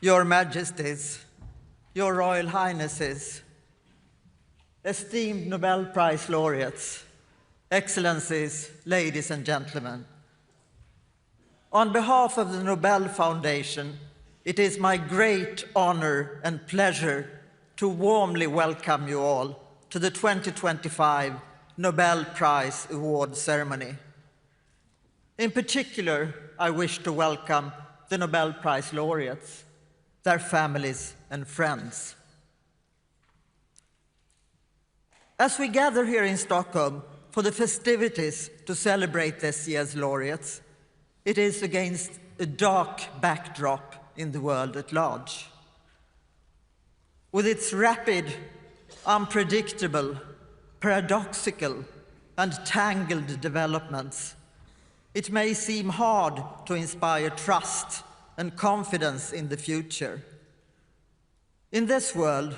Your Majesties, Your Royal Highnesses, esteemed Nobel Prize laureates, Excellencies, ladies and gentlemen. On behalf of the Nobel Foundation, it is my great honor and pleasure to warmly welcome you all to the 2025 Nobel Prize Award ceremony. In particular, I wish to welcome the Nobel Prize laureates, their families and friends. As we gather here in Stockholm for the festivities to celebrate this year's laureates, it is against a dark backdrop in the world at large. With its rapid, unpredictable, paradoxical, and tangled developments, it may seem hard to inspire trust and confidence in the future. In this world,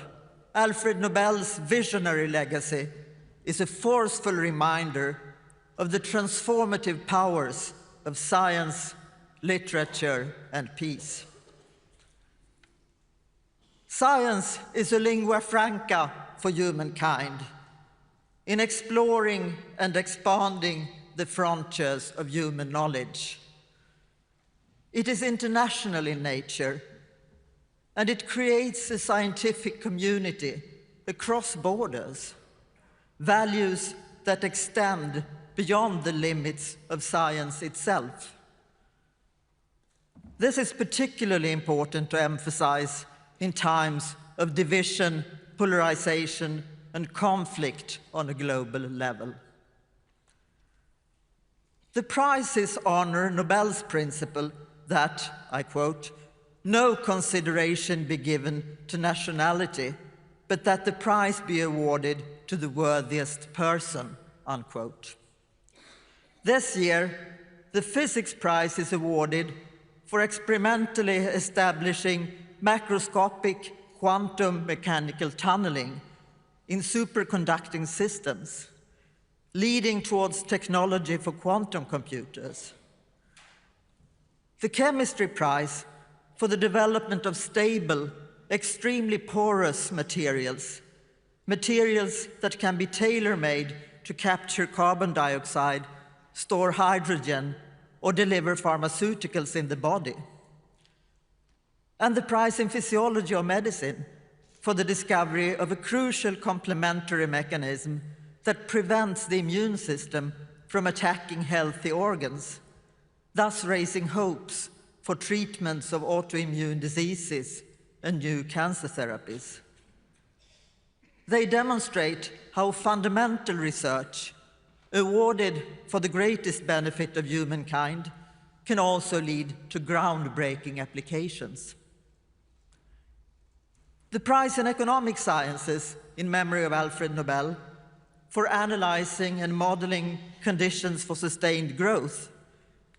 Alfred Nobel's visionary legacy is a forceful reminder of the transformative powers of science, literature, and peace. Science is a lingua franca for humankind in exploring and expanding the frontiers of human knowledge. It is international in nature, and it creates a scientific community across borders, values that extend beyond the limits of science itself. This is particularly important to emphasize in times of division, polarization, and conflict on a global level. The prizes honor Nobel's principle that, I quote, "No consideration be given to nationality, but that the prize be awarded to the worthiest person," unquote. This year, the Physics Prize is awarded for experimentally establishing macroscopic quantum mechanical tunneling in superconducting systems, leading towards technology for quantum computers. The Chemistry Prize for the development of stable, extremely porous materials, materials that can be tailor-made to capture carbon dioxide, store hydrogen, or deliver pharmaceuticals in the body. And the prize in Physiology or Medicine for the discovery of a crucial complementary mechanism that prevents the immune system from attacking healthy organs, thus raising hopes for treatments of autoimmune diseases and new cancer therapies. They demonstrate how fundamental research, awarded for the greatest benefit of humankind, can also lead to groundbreaking applications. The prize in Economic Sciences in memory of Alfred Nobel for analyzing and modeling conditions for sustained growth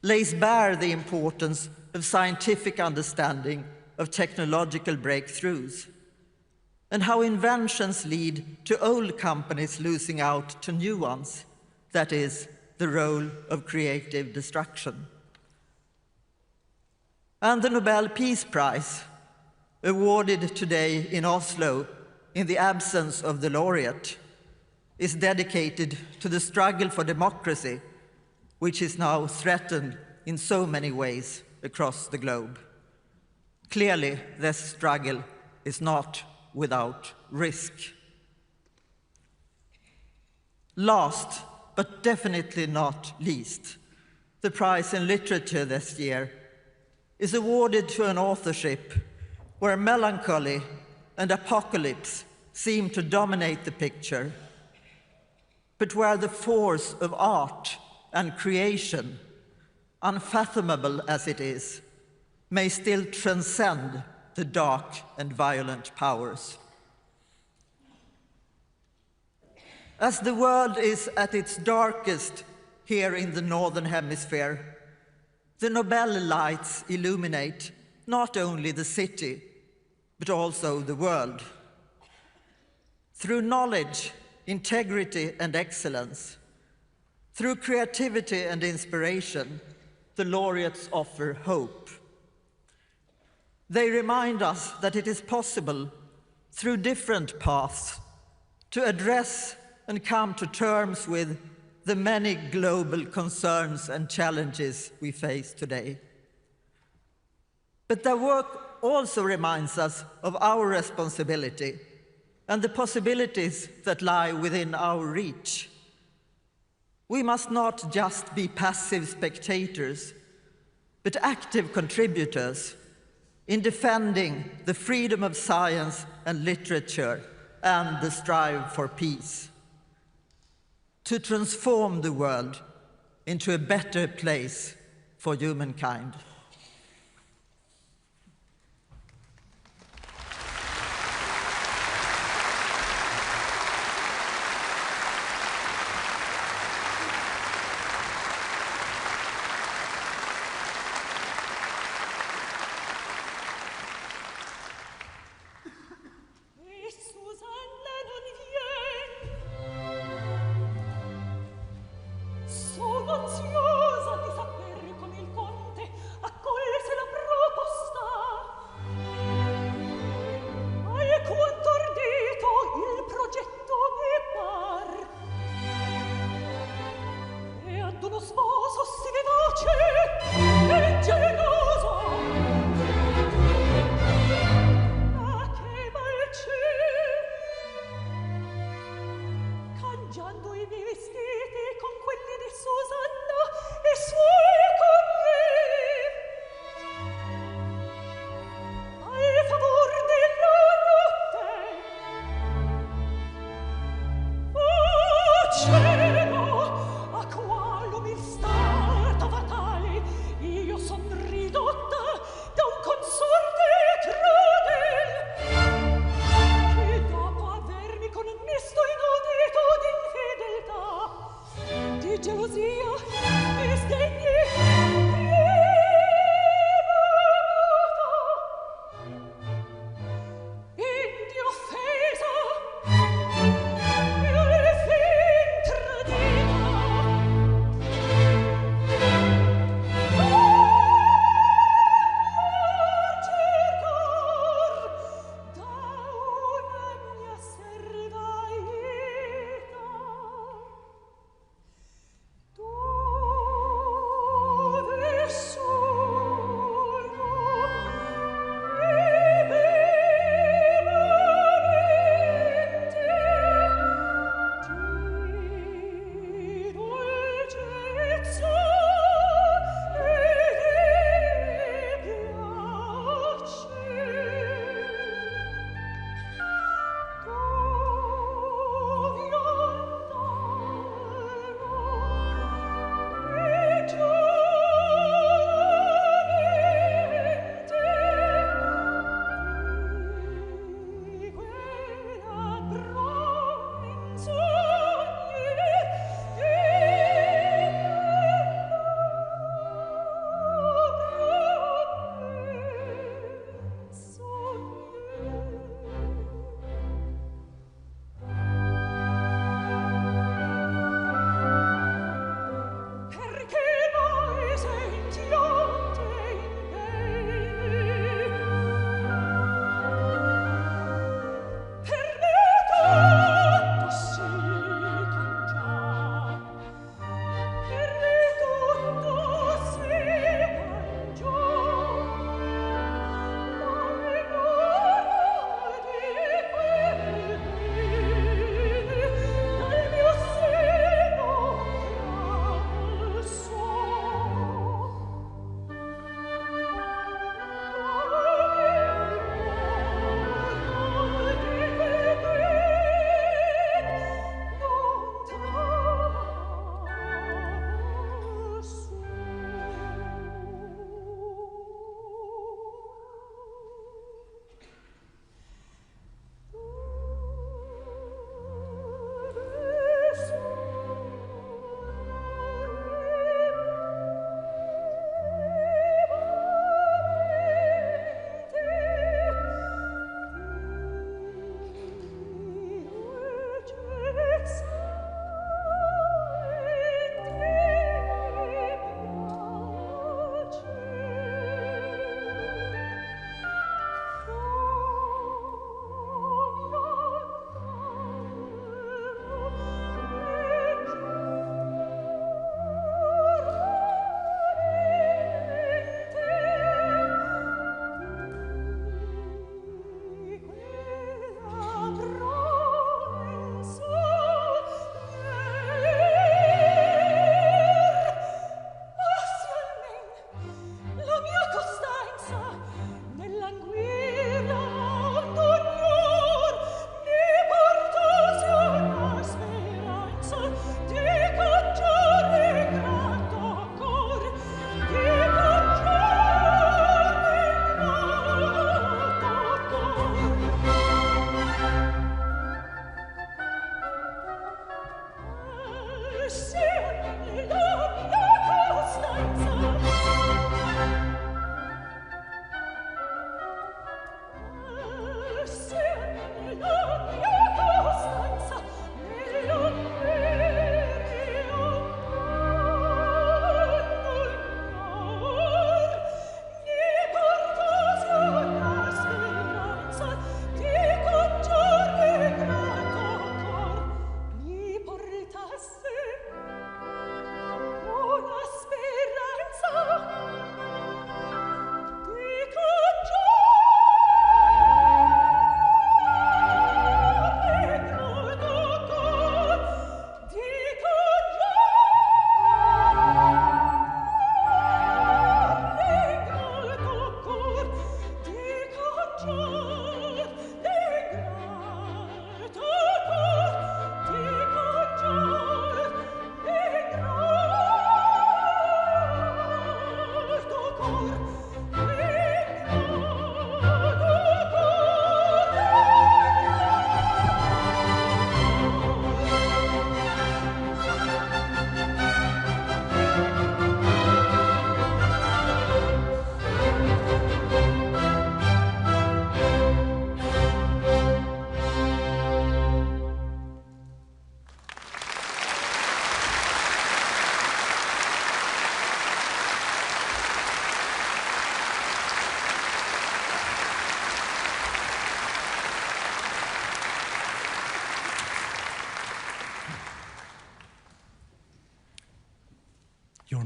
lays bare the importance of scientific understanding of technological breakthroughs and how inventions lead to old companies losing out to new ones, that is, the role of creative destruction. And the Nobel Peace Prize, awarded today in Oslo in the absence of the laureate, is dedicated to the struggle for democracy, which is now threatened in so many ways across the globe. Clearly, this struggle is not without risk. Last, but definitely not least, the prize in literature this year is awarded to an authorship where melancholy and apocalypse seem to dominate the picture, but where the force of art and creation, unfathomable as it is, may still transcend the dark and violent powers. As the world is at its darkest here in the Northern Hemisphere, the Nobel lights illuminate not only the city, but also the world. Through knowledge, integrity, and excellence, through creativity and inspiration, the laureates offer hope. They remind us that it is possible, through different paths, to address and come to terms with the many global concerns and challenges we face today. But their work also reminds us of our responsibility and the possibilities that lie within our reach. We must not just be passive spectators, but active contributors in defending the freedom of science and literature and the strive for peace, to transform the world into a better place for humankind. Sono ansiosa di sapere come il conte a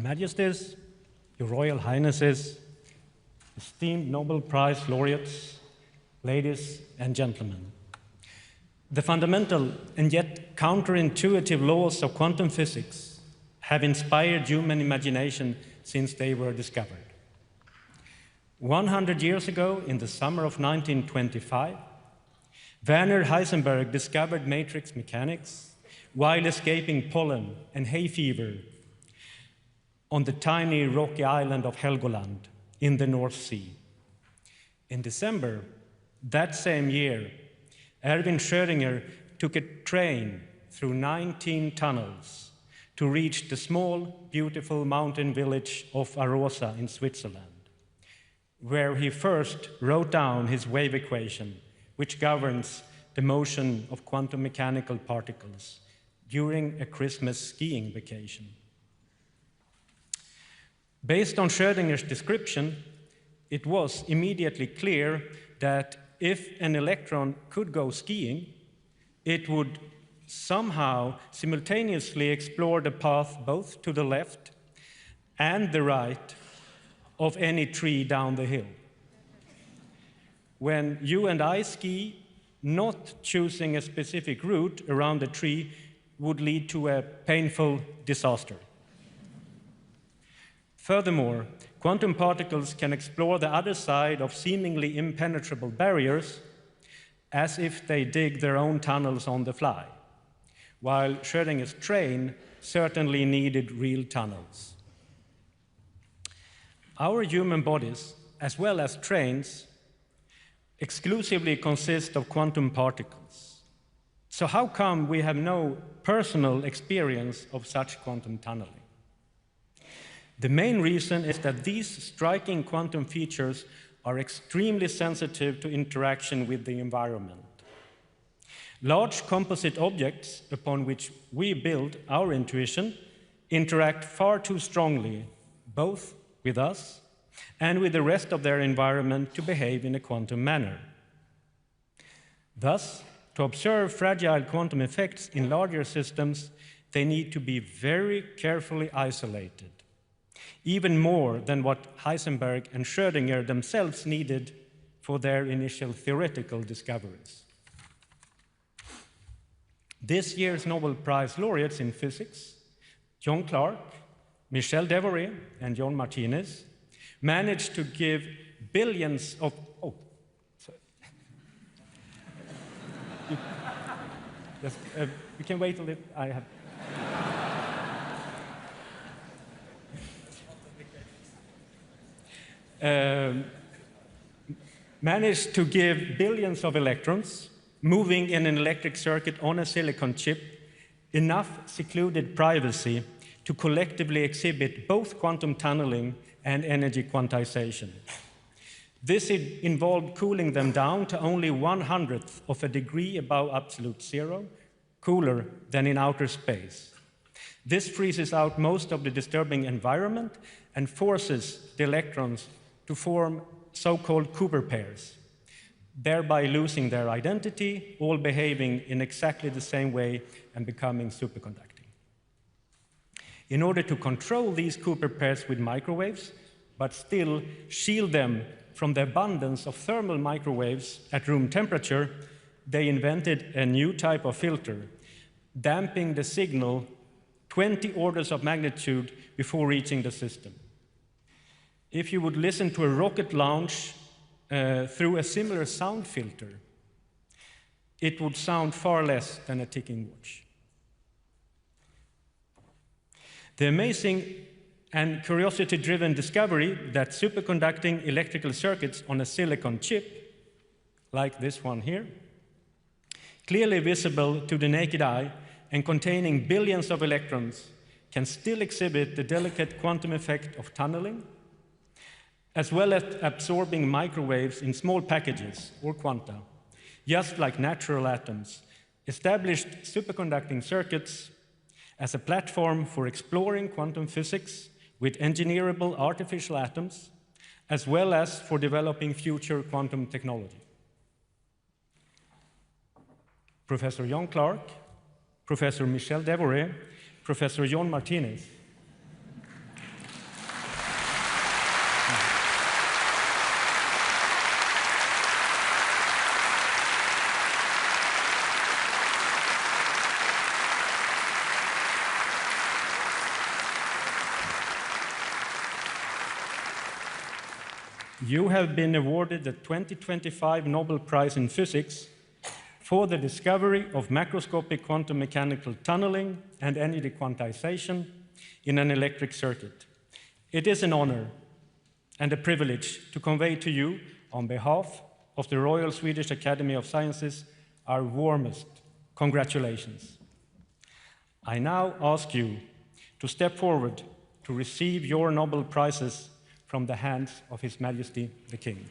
Majesties, Your Royal Highnesses, esteemed Nobel Prize laureates, ladies and gentlemen. The fundamental and yet counterintuitive laws of quantum physics have inspired human imagination since they were discovered. 100 years ago, in the summer of 1925, Werner Heisenberg discovered matrix mechanics while escaping pollen and hay fever on the tiny rocky island of Helgoland in the North Sea. In December that same year, Erwin Schrödinger took a train through 19 tunnels to reach the small, beautiful mountain village of Arosa in Switzerland, where he first wrote down his wave equation, which governs the motion of quantum mechanical particles during a Christmas skiing vacation. Based on Schrödinger's description, it was immediately clear that if an electron could go skiing, it would somehow simultaneously explore the path both to the left and the right of any tree down the hill. When you and I ski, not choosing a specific route around the tree would lead to a painful disaster. Furthermore, quantum particles can explore the other side of seemingly impenetrable barriers as if they dig their own tunnels on the fly, while Schrödinger's train certainly needed real tunnels. Our human bodies, as well as trains, exclusively consist of quantum particles. So how come we have no personal experience of such quantum tunneling? The main reason is that these striking quantum features are extremely sensitive to interaction with the environment. Large composite objects upon which we build our intuition interact far too strongly, both with us and with the rest of their environment, to behave in a quantum manner. Thus, to observe fragile quantum effects in larger systems, they need to be very carefully isolated, even more than what Heisenberg and Schrödinger themselves needed for their initial theoretical discoveries. This year's Nobel Prize laureates in physics, John Clarke, Michel Devoré, and John Martinez, managed to give billions of... Oh, sorry. You can wait a little. I have... managed to give billions of electrons moving in an electric circuit on a silicon chip enough secluded privacy to collectively exhibit both quantum tunneling and energy quantization. This involved cooling them down to only 1/100th of a degree above absolute zero, cooler than in outer space. This freezes out most of the disturbing environment and forces the electrons to form so-called Cooper pairs, thereby losing their identity, all behaving in exactly the same way and becoming superconducting. In order to control these Cooper pairs with microwaves, but still shield them from the abundance of thermal microwaves at room temperature, they invented a new type of filter, damping the signal 20 orders of magnitude before reaching the system. If you would listen to a rocket launch through a similar sound filter, it would sound far less than a ticking watch. The amazing and curiosity-driven discovery that superconducting electrical circuits on a silicon chip, like this one here, clearly visible to the naked eye and containing billions of electrons, can still exhibit the delicate quantum effect of tunneling, as well as absorbing microwaves in small packages, or quanta, just like natural atoms, established superconducting circuits as a platform for exploring quantum physics with engineerable artificial atoms, as well as for developing future quantum technology. Professor John Clarke, Professor Michel Devoré, Professor John Martinez you have been awarded the 2025 Nobel Prize in Physics for the discovery of macroscopic quantum mechanical tunneling and energy quantization in an electric circuit. It is an honor and a privilege to convey to you, on behalf of the Royal Swedish Academy of Sciences, our warmest congratulations. I now ask you to step forward to receive your Nobel Prizes from the hands of His Majesty the King.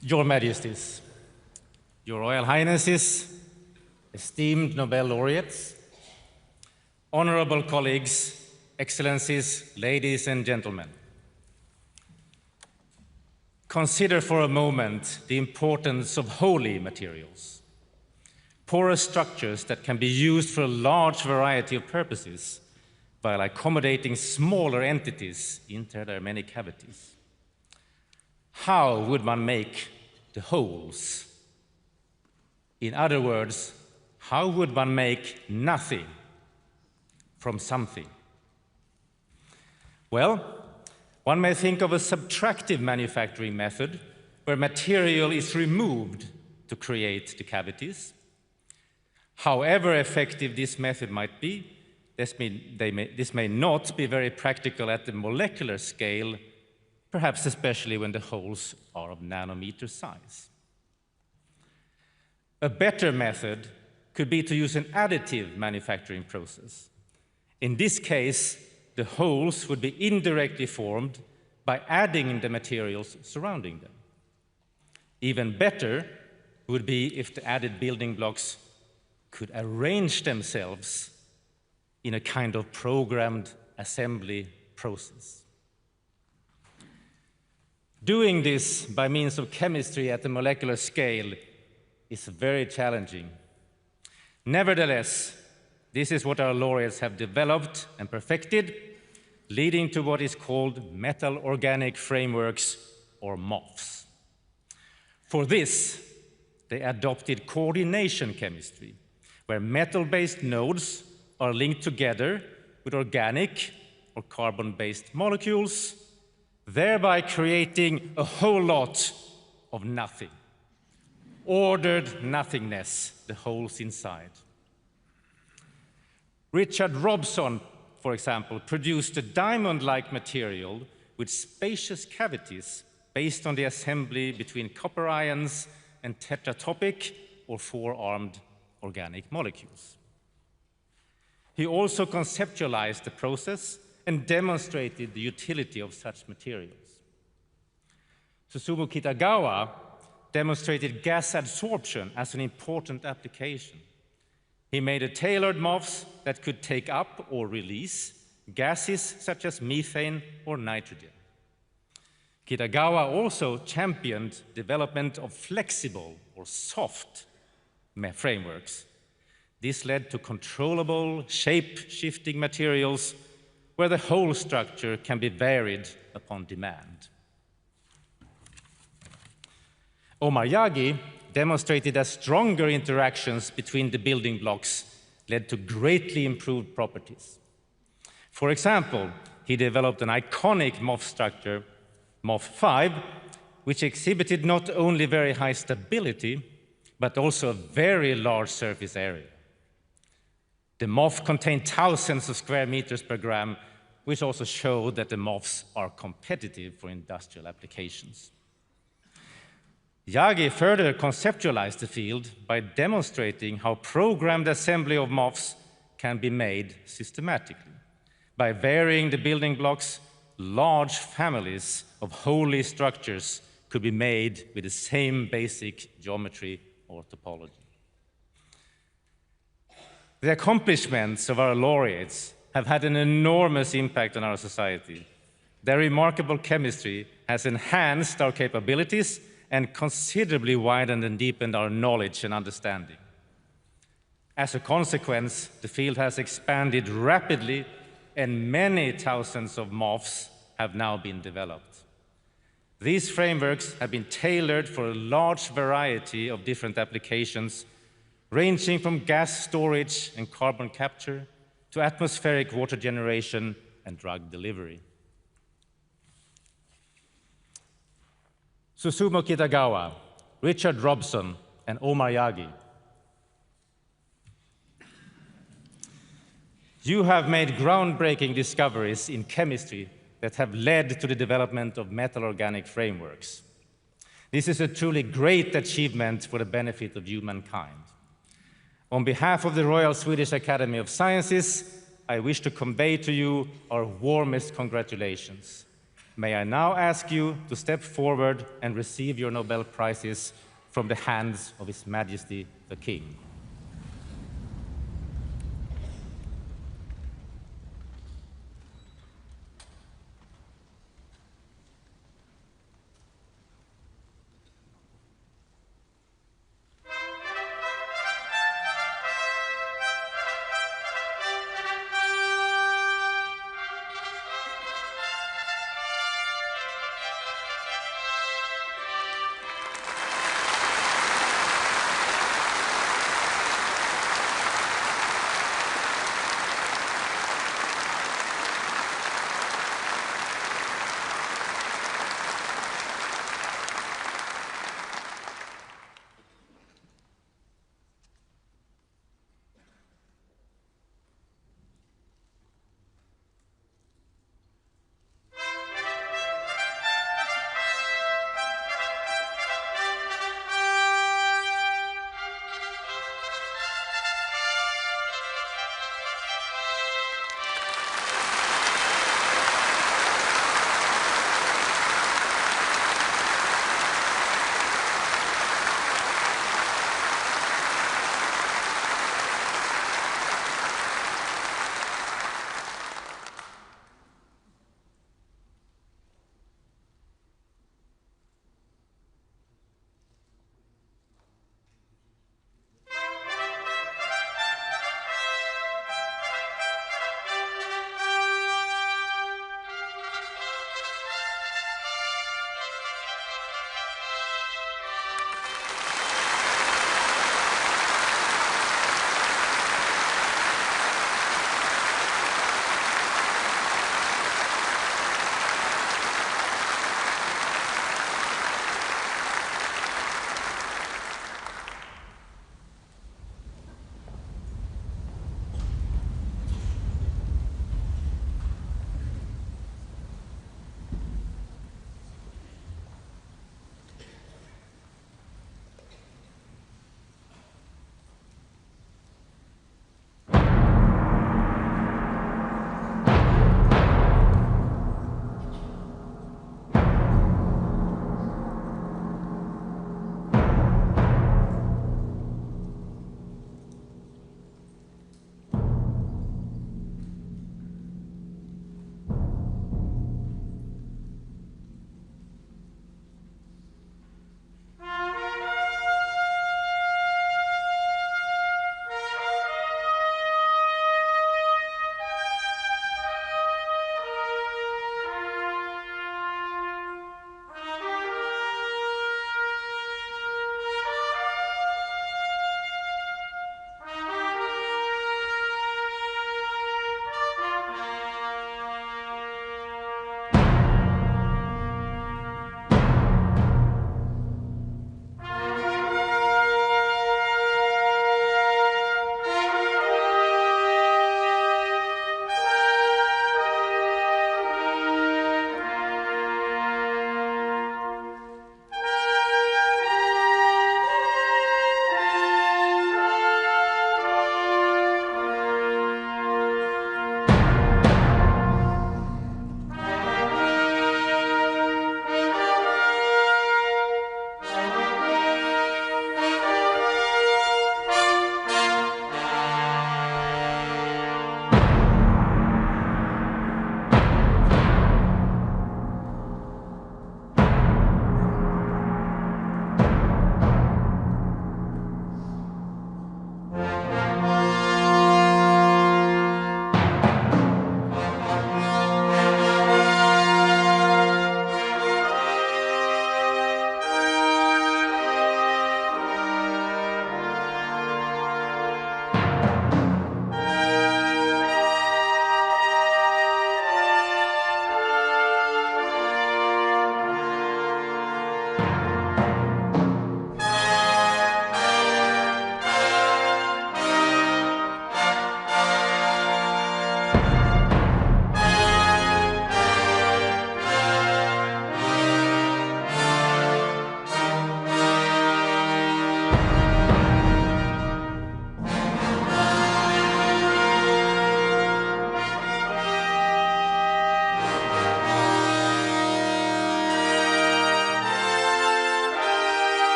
Your Majesties, Your Royal Highnesses, esteemed Nobel laureates, honorable colleagues, Excellencies, ladies and gentlemen. Consider for a moment the importance of holy materials, porous structures that can be used for a large variety of purposes while accommodating smaller entities into their many cavities. How would one make the wholes? In other words, how would one make nothing from something? Well, one may think of a subtractive manufacturing method where material is removed to create the cavities. However effective this method might be, this may not be very practical at the molecular scale, perhaps especially when the holes are of nanometer size. A better method could be to use an additive manufacturing process. In this case, the holes would be indirectly formed by adding the materials surrounding them. Even better would be if the added building blocks could arrange themselves in a kind of programmed assembly process. Doing this by means of chemistry at the molecular scale is very challenging. Nevertheless, this is what our laureates have developed and perfected, leading to what is called metal organic frameworks, or MOFs. For this, they adopted coordination chemistry, where metal-based nodes are linked together with organic or carbon-based molecules, thereby creating a whole lot of nothing. Ordered nothingness, the holes inside. Richard Robson, for example, produced a diamond-like material with spacious cavities based on the assembly between copper ions and tetratopic or four-armed organic molecules. He also conceptualized the process and demonstrated the utility of such materials. Susumu Kitagawa demonstrated gas adsorption as an important application. He made a tailored MOFs that could take up or release gases such as methane or nitrogen. Kitagawa also championed development of flexible or soft frameworks. This led to controllable, shape-shifting materials where the whole structure can be varied upon demand. Omar Yagi demonstrated that stronger interactions between the building blocks led to greatly improved properties. For example, he developed an iconic MOF structure, MOF5, which exhibited not only very high stability, but also a very large surface area. The MOF contained thousands of square meters per gram, which also showed that the MOFs are competitive for industrial applications. Yagi further conceptualized the field by demonstrating how programmed assembly of MOFs can be made systematically. By varying the building blocks, large families of wholly structures could be made with the same basic geometry or topology. The accomplishments of our laureates have had an enormous impact on our society. Their remarkable chemistry has enhanced our capabilities and considerably widened and deepened our knowledge and understanding. As a consequence, the field has expanded rapidly, and many thousands of MOFs have now been developed. These frameworks have been tailored for a large variety of different applications, ranging from gas storage and carbon capture to atmospheric water generation and drug delivery. Susumu Kitagawa, Richard Robson, and Omar Yagi. You have made groundbreaking discoveries in chemistry that have led to the development of metal organic frameworks. This is a truly great achievement for the benefit of humankind. On behalf of the Royal Swedish Academy of Sciences, I wish to convey to you our warmest congratulations. May I now ask you to step forward and receive your Nobel Prizes from the hands of His Majesty the King.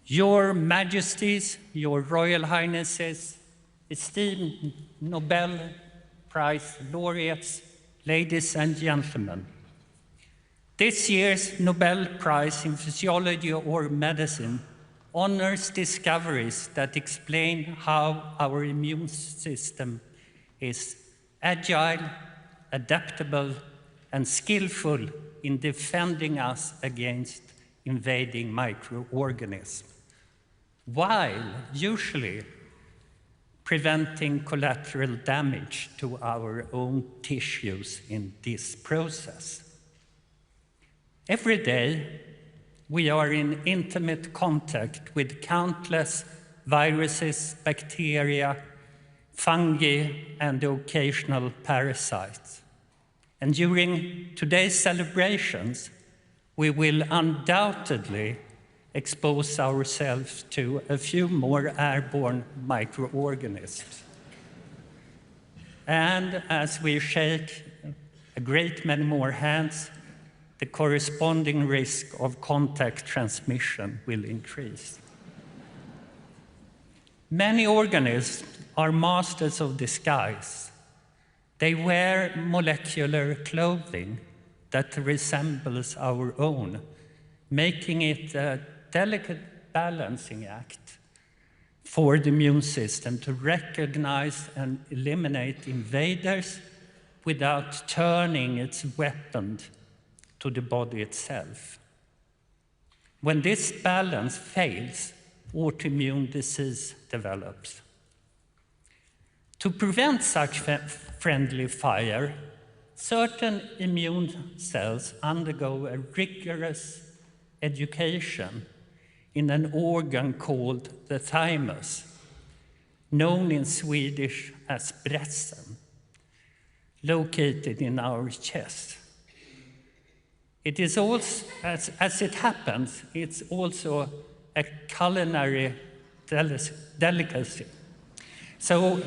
Your Majesties, Your Royal Highnesses, esteemed Nobel Prize laureates, ladies and gentlemen, this year's Nobel Prize in Physiology or Medicine honors discoveries that explain how our immune system is agile, adaptable, and skillful in defending us against invading microorganisms, while usually preventing collateral damage to our own tissues in this process. Every day, we are in intimate contact with countless viruses, bacteria, fungi, and the occasional parasites. And during today's celebrations, we will undoubtedly expose ourselves to a few more airborne microorganisms. And as we shake a great many more hands, the corresponding risk of contact transmission will increase. Many organisms are masters of disguise. They wear molecular clothing that resembles our own, making it a delicate balancing act for the immune system to recognize and eliminate invaders without turning its weapon to the body itself. When this balance fails, autoimmune disease develops. To prevent such friendly fire, certain immune cells undergo a rigorous education in an organ called the thymus, known in Swedish as brässen, located in our chest. It is also, as it happens, it's also a culinary delicacy. So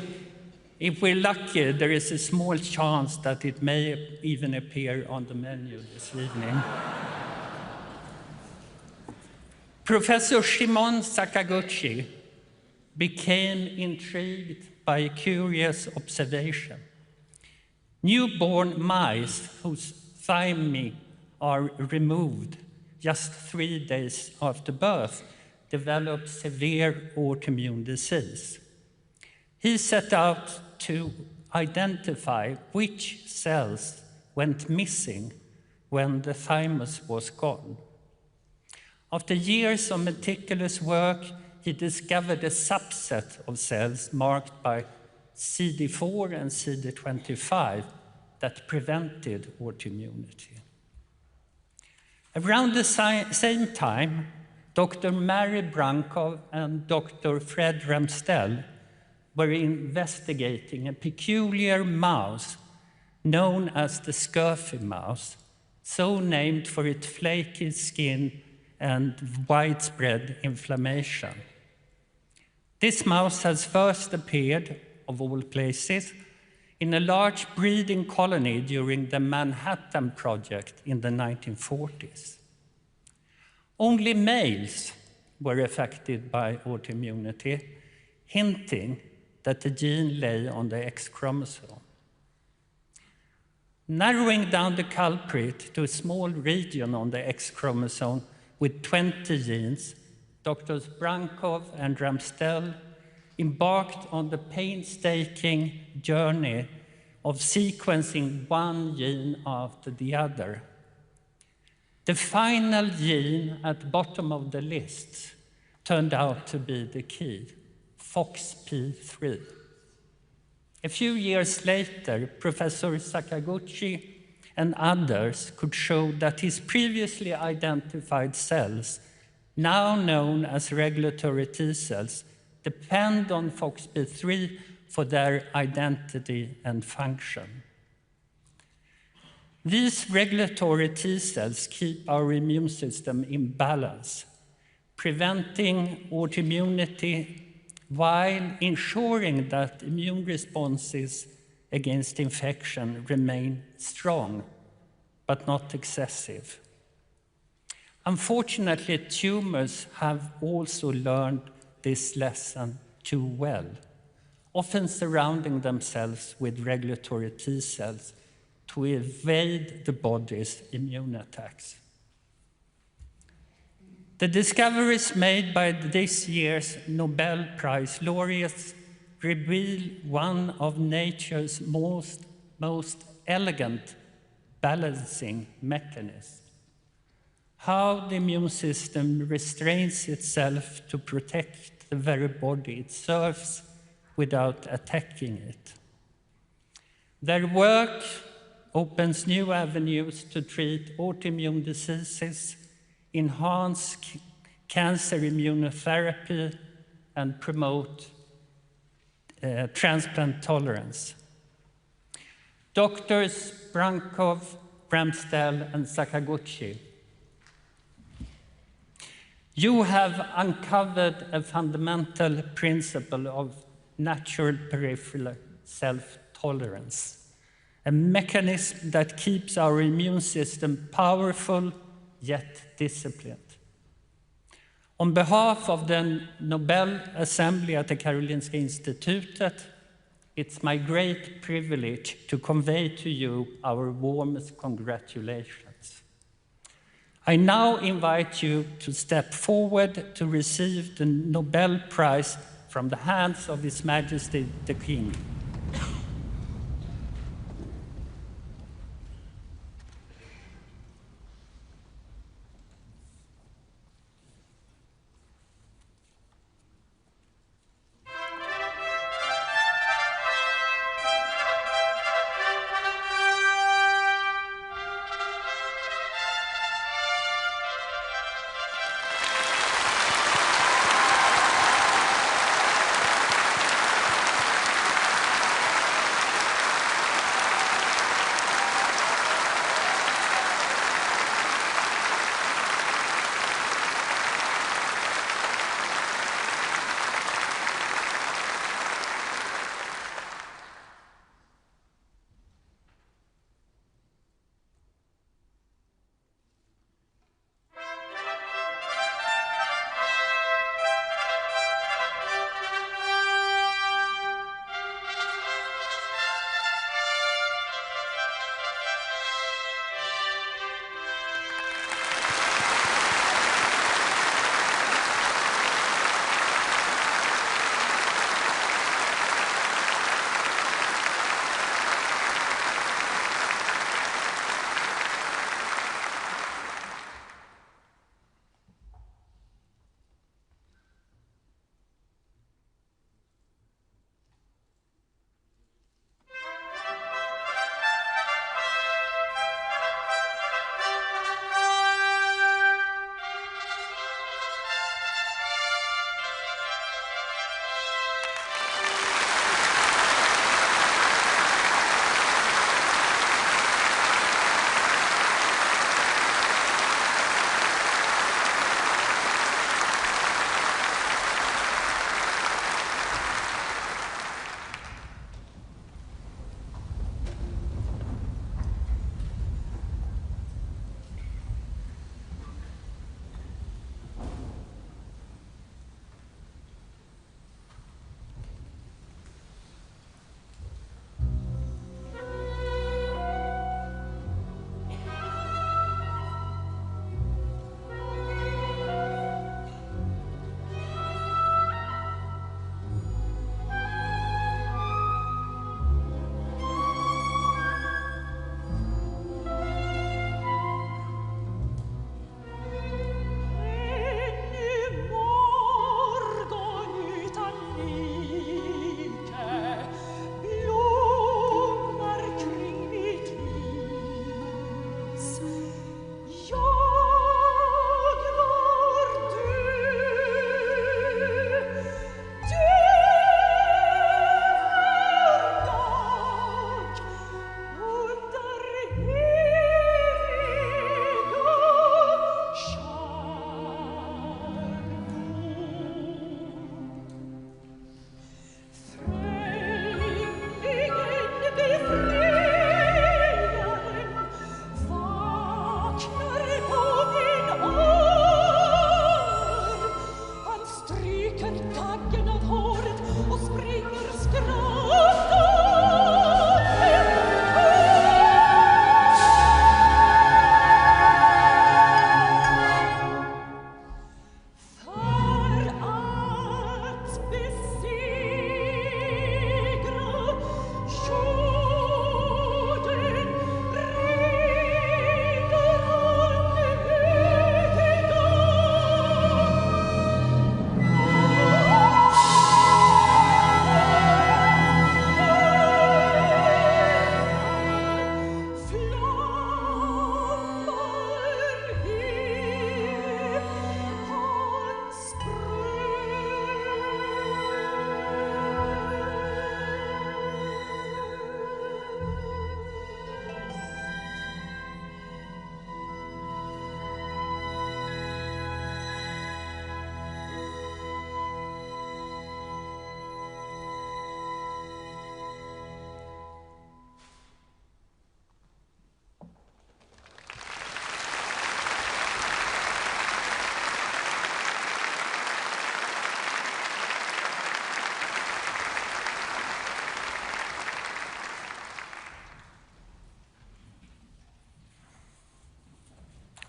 if we're lucky, there is a small chance that it may even appear on the menu this evening. Professor Shimon Sakaguchi became intrigued by a curious observation. Newborn mice whose thymi are removed just 3 days after birth develop severe autoimmune disease. He set out to identify which cells went missing when the thymus was gone. After years of meticulous work, he discovered a subset of cells marked by CD4 and CD25 that prevented autoimmunity. Around the same time, Dr. Mary Brankov and Dr. Fred Ramstell were investigating a peculiar mouse known as the scurfy mouse, so named for its flaky skin and widespread inflammation. This mouse has first appeared, of all places, in a large breeding colony during the Manhattan Project in the 1940s. Only males were affected by autoimmunity, hinting that the gene lay on the X chromosome. Narrowing down the culprit to a small region on the X chromosome with 20 genes, Drs. Brankov and Ramstell embarked on the painstaking journey of sequencing one gene after the other. The final gene at the bottom of the list turned out to be the key, FOXP3. A few years later, Professor Sakaguchi and others could show that his previously identified cells, now known as regulatory T cells, depend on FOXP3 for their identity and function. These regulatory T cells keep our immune system in balance, preventing autoimmunity while ensuring that immune responses against infection remain strong, but not excessive. Unfortunately, tumors have also learned this lesson too well, often surrounding themselves with regulatory T cells to evade the body's immune attacks. The discoveries made by this year's Nobel Prize laureates reveal one of nature's most elegant balancing mechanisms. How the immune system restrains itself to protect the very body it serves without attacking it. Their work opens new avenues to treat autoimmune diseases, enhance cancer immunotherapy, and promote transplant tolerance. Doctors Brankov, Bramstell, and Sakaguchi, you have uncovered a fundamental principle of natural peripheral self-tolerance, a mechanism that keeps our immune system powerful yet disciplined. On behalf of the Nobel Assembly at the Karolinska Institutet, it's my great privilege to convey to you our warmest congratulations. I now invite you to step forward to receive the Nobel Prize from the hands of His Majesty the King.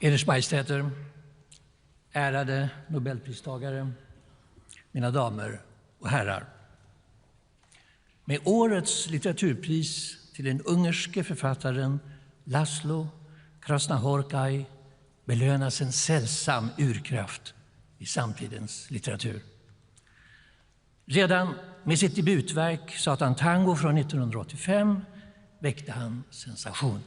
Eders Majestäter, ärade Nobelpristagare, mina damer och herrar. Med årets litteraturpris till den ungerske författaren Laszlo Krasznahorkai belönas en sällsam urkraft i samtidens litteratur. Redan med sitt debutverk Satan Tango från 1985 väckte han sensation.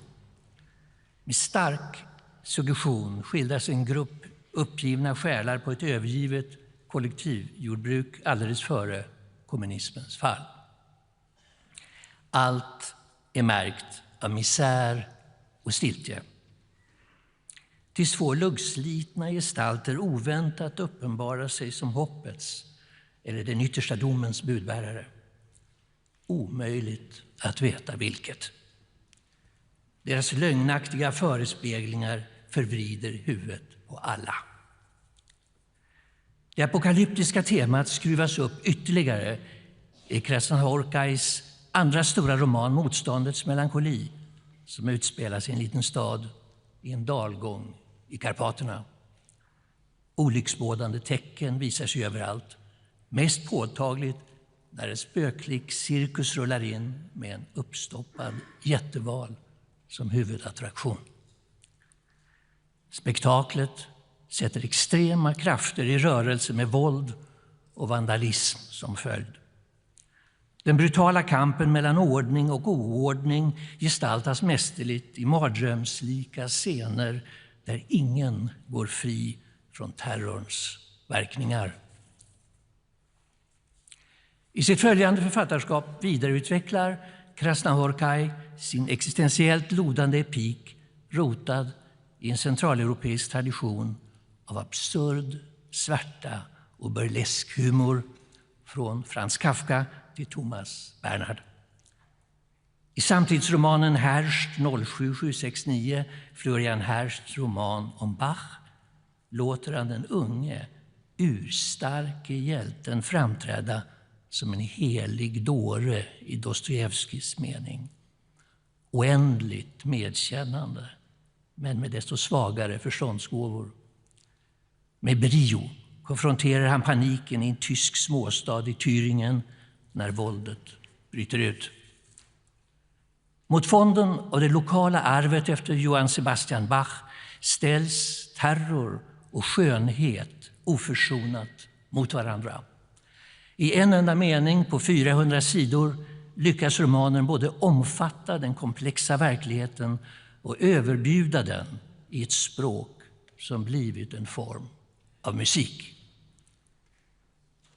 Med stark suggestion skildras en grupp uppgivna själar på ett övergivet kollektivjordbruk alldeles före kommunismens fall. Allt är märkt av misär och stiltje. Tills två luggslitna gestalter oväntat uppenbarar sig som hoppets eller den yttersta domens budbärare. Omöjligt att veta vilket. Deras lögnaktiga förespeglingar förvrider huvudet på alla. Det apokalyptiska temat skruvas upp ytterligare i Krasznahorkais andra stora roman Motståndets melankoli, som utspelas i en liten stad i en dalgång i Karpaterna. Olycksbådande tecken visar sig överallt, mest påtagligt när en spöklik cirkus rullar in med en uppstoppad jätteval som huvudattraktion. Spektaklet sätter extrema krafter i rörelse med våld och vandalism som följd. Den brutala kampen mellan ordning och oordning gestaltas mästerligt i mardrömslika scener där ingen går fri från terrorns verkningar. I sitt följande författarskap vidareutvecklar Krasznahorkai sin existentiellt lodande epik rotad i en centraleuropeisk tradition av absurd svärta och burlesk humor från Franz Kafka till Thomas Bernhard. I samtidsromanen Herst 07769, Florian Hersts roman om Bach, låter han den unge, urstarke hjälten framträda som en helig dåre i Dostojevskijs mening. Oändligt medkännande, men med desto svagare förståndsgåvor. Med brio konfronterar han paniken i en tysk småstad i Thüringen när våldet bryter ut. Mot fonden av det lokala arvet efter Johann Sebastian Bach ställs terror och skönhet oförsonat mot varandra. I en enda mening på 400 sidor lyckas romanen både omfatta den komplexa verkligheten och överbjuda den i ett språk som blivit en form av musik.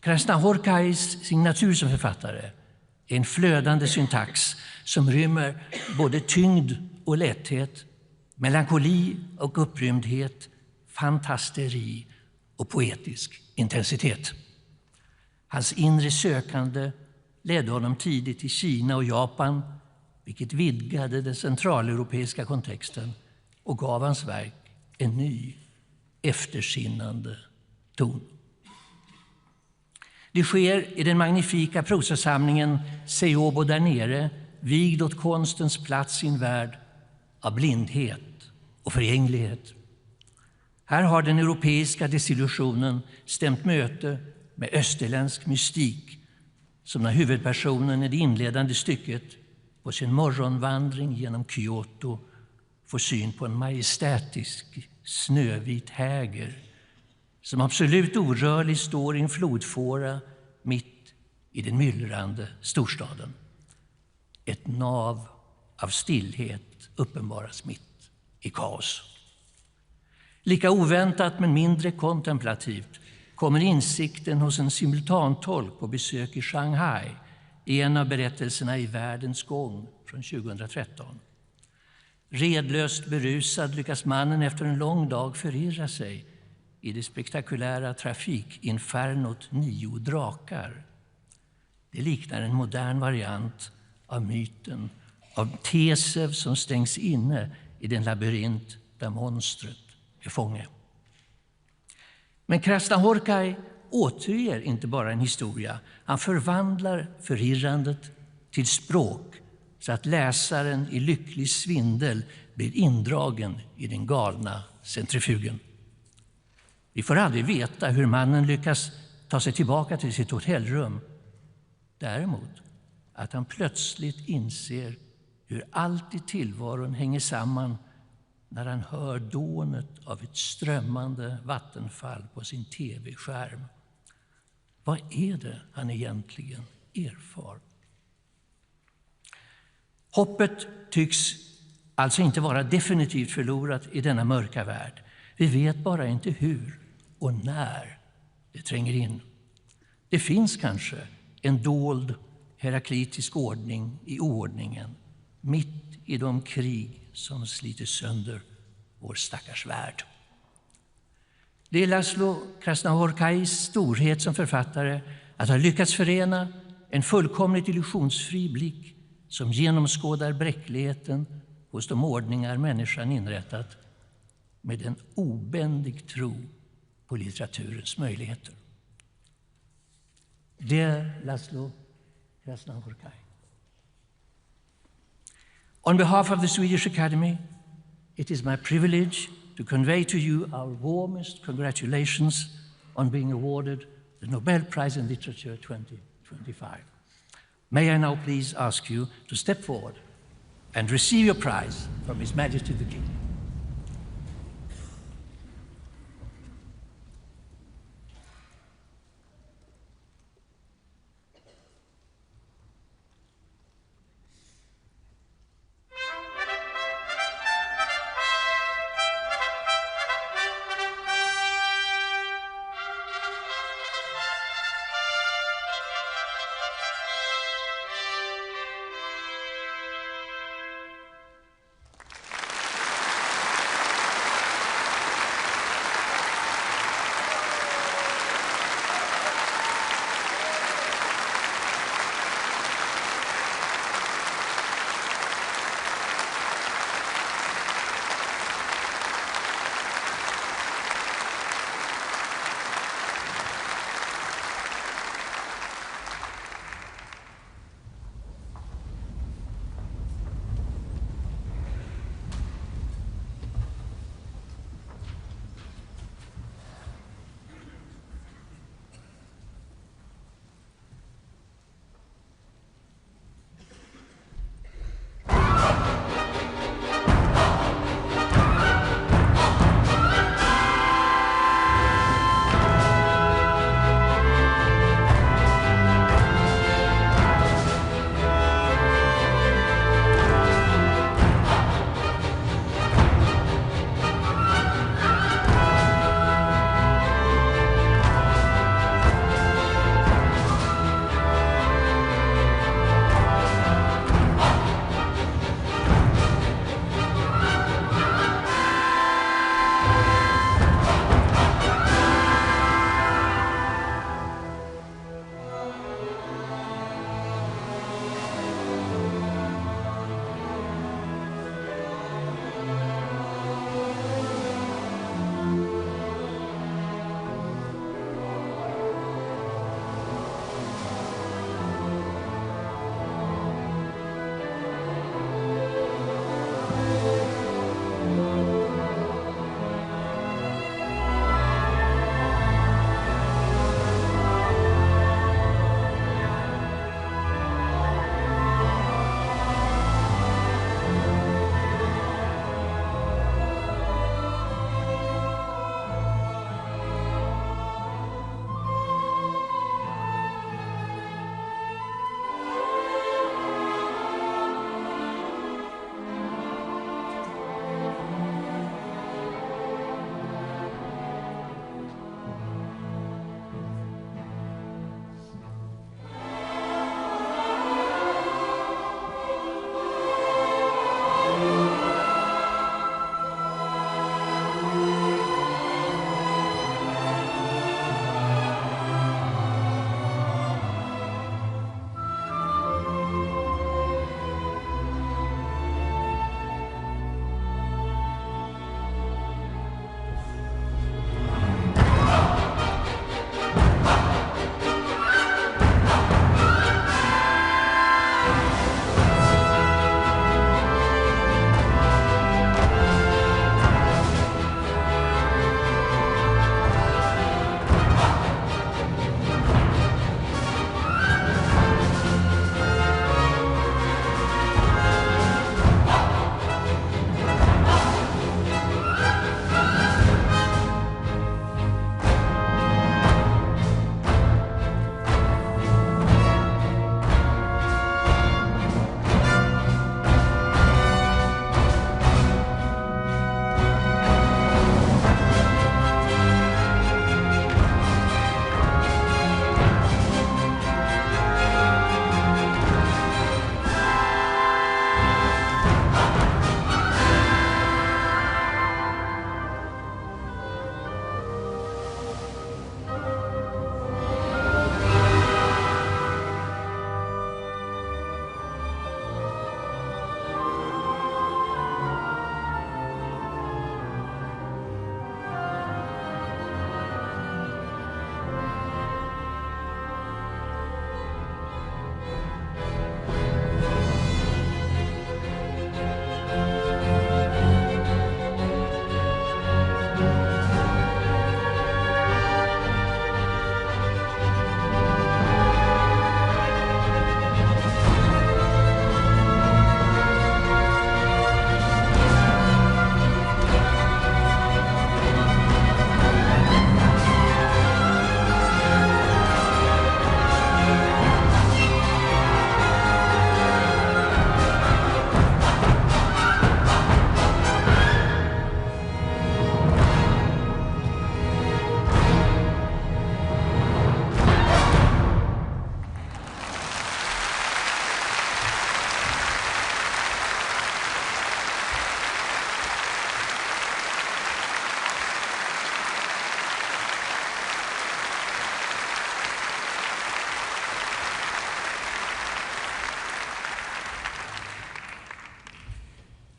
Krasznahorkais signatur som författare är en flödande syntax som rymmer både tyngd och lätthet, melankoli och upprymdhet, fantasteri och poetisk intensitet. Hans inre sökande ledde honom tidigt till Kina och Japan, vilket vidgade den centraleuropeiska kontexten och gav hans verk en ny, eftersinnande ton. Det sker i den magnifika prosasamlingen Seobo där nere, vigd åt konstens plats i en värld av blindhet och förgänglighet. Här har den europeiska desillusionen stämt möte med österländsk mystik, som när huvudpersonen i det inledande stycket på sin morgonvandring genom Kyoto får syn på en majestätisk snövit häger som absolut orörlig står i en flodfåra mitt i den myllrande storstaden. Ett nav av stillhet uppenbaras mitt i kaos. Lika oväntat men mindre kontemplativt kommer insikten hos en simultantolk på besök i Shanghai i en av berättelserna i Världens gång från 2013. Redlöst berusad lyckas mannen efter en lång dag förirra sig i det spektakulära trafikinfernot 9 drakar. Det liknar en modern variant av myten av Tesev som stängs inne i den labyrint där monstret är fånge. Men Krasznahorkai återger inte bara en historia, han förvandlar förirrandet till språk så att läsaren i lycklig svindel blir indragen i den galna centrifugen. Vi får aldrig veta hur mannen lyckas ta sig tillbaka till sitt hotellrum. Däremot att han plötsligt inser hur allt i tillvaron hänger samman när han hör dånet av ett strömmande vattenfall på sin tv-skärm. Vad är det han egentligen erfar? Hoppet tycks alltså inte vara definitivt förlorat i denna mörka värld. Vi vet bara inte hur och när det tränger in. Det finns kanske en dold heraklitisk ordning i oordningen, mitt i de krig som sliter sönder vår stackars värld. Det är Laszlo Krasznahorkais storhet som författare att ha lyckats förena en fullkomligt illusionsfri blick som genomskådar bräckligheten hos de ordningar människan inrättat med en obändig tro på litteraturens möjligheter. Dear Laszlo Krasznahorkai, on behalf of the Swedish Academy, it is my privilege to convey to you our warmest congratulations on being awarded the Nobel Prize in Literature 2025. May I now please ask you to step forward and receive your prize from His Majesty the King.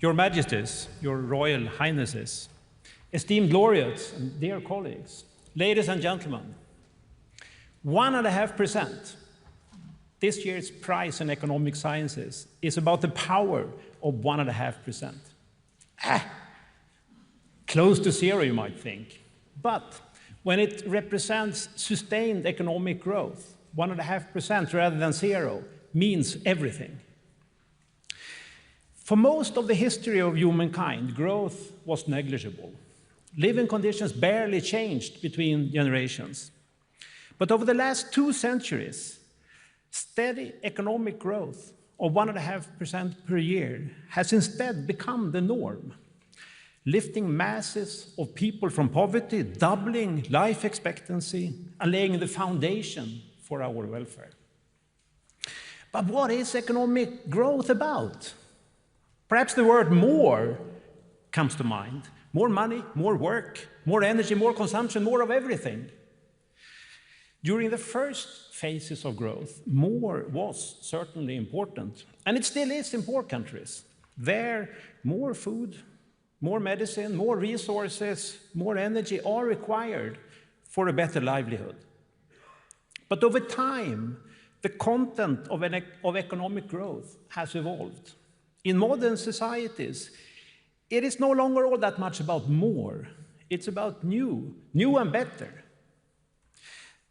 Your Majesties, your Royal Highnesses, esteemed laureates and dear colleagues, ladies and gentlemen, 1.5%, this year's prize in economic sciences, is about the power of 1.5%. Close to zero, you might think. But when it represents sustained economic growth, 1.5% rather than zero means everything. For most of the history of humankind, growth was negligible. Living conditions barely changed between generations. But over the last 2 centuries, steady economic growth of 1.5% per year has instead become the norm, lifting masses of people from poverty, doubling life expectancy, and laying the foundation for our welfare. But what is economic growth about? Perhaps the word more comes to mind. More money, more work, more energy, more consumption, more of everything. During the first phases of growth, more was certainly important, and it still is in poor countries. There, more food, more medicine, more resources, more energy are required for a better livelihood. But over time, the content of economic growth has evolved. In modern societies, it is no longer all that much about more. It's about new and better.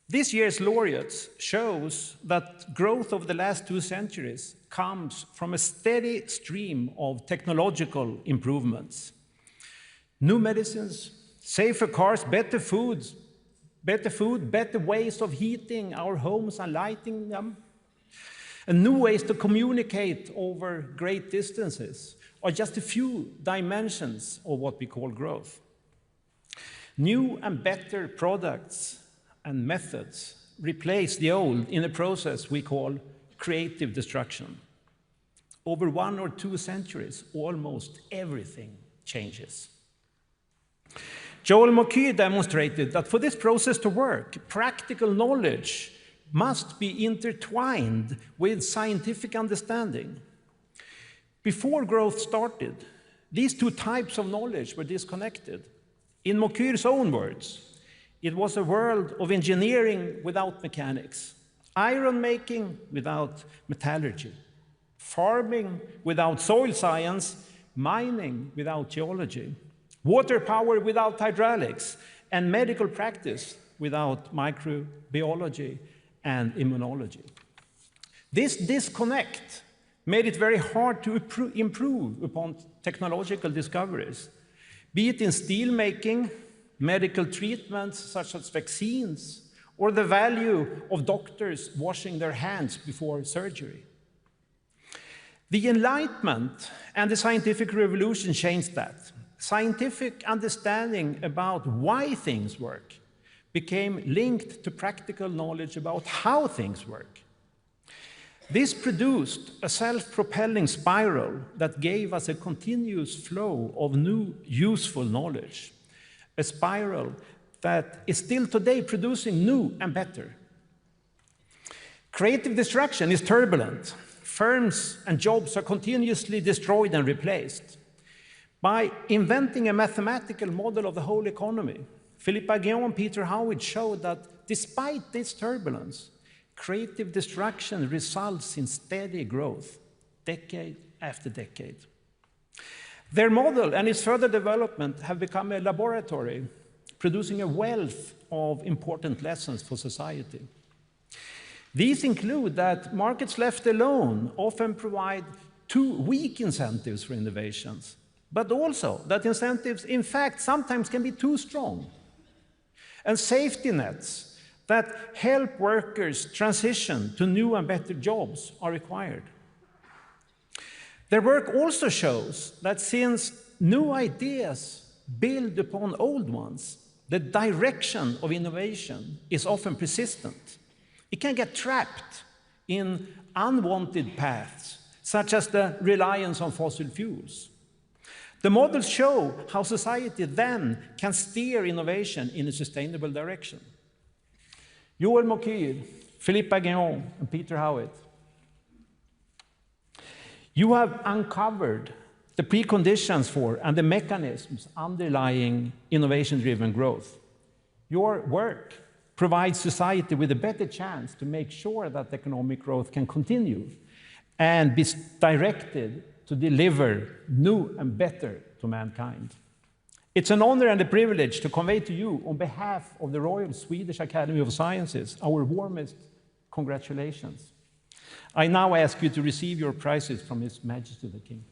This year's laureates shows that growth over the last 2 centuries comes from a steady stream of technological improvements. New medicines, safer cars, better food, better ways of heating our homes and lighting them, and new ways to communicate over great distances are just a few dimensions of what we call growth. New and better products and methods replace the old in a process we call creative destruction. Over 1 or 2 centuries, almost everything changes. Joel Mokyr demonstrated that for this process to work, practical knowledge must be intertwined with scientific understanding. Before growth started, these 2 types of knowledge were disconnected. In Mokyr's own words, it was a world of engineering without mechanics, iron making without metallurgy, farming without soil science, mining without geology, water power without hydraulics, and medical practice without microbiology and immunology. This disconnect made it very hard to improve upon technological discoveries, be it in steel making, medical treatments such as vaccines, or the value of doctors washing their hands before surgery. The Enlightenment and the scientific revolution changed that. Scientific understanding about why things work became linked to practical knowledge about how things work. This produced a self-propelling spiral that gave us a continuous flow of new, useful knowledge, a spiral that is still today producing new and better. Creative destruction is turbulent. Firms and jobs are continuously destroyed and replaced. By inventing a mathematical model of the whole economy, Philippe Aghion and Peter Howard showed that despite this turbulence, creative destruction results in steady growth, decade after decade. Their model and its further development have become a laboratory, producing a wealth of important lessons for society. These include that markets left alone often provide too weak incentives for innovations, but also that incentives, in fact, sometimes can be too strong. And safety nets that help workers transition to new and better jobs are required. Their work also shows that since new ideas build upon old ones, the direction of innovation is often persistent. It can get trapped in unwanted paths, such as the reliance on fossil fuels. The models show how society then can steer innovation in a sustainable direction. Joel Mokyr, Philippe Aghion, and Peter Howard, you have uncovered the preconditions for and the mechanisms underlying innovation-driven growth. Your work provides society with a better chance to make sure that economic growth can continue and be directed to deliver new and better to mankind. It's an honor and a privilege to convey to you, on behalf of the Royal Swedish Academy of Sciences, our warmest congratulations. I now ask you to receive your prizes from His Majesty the King.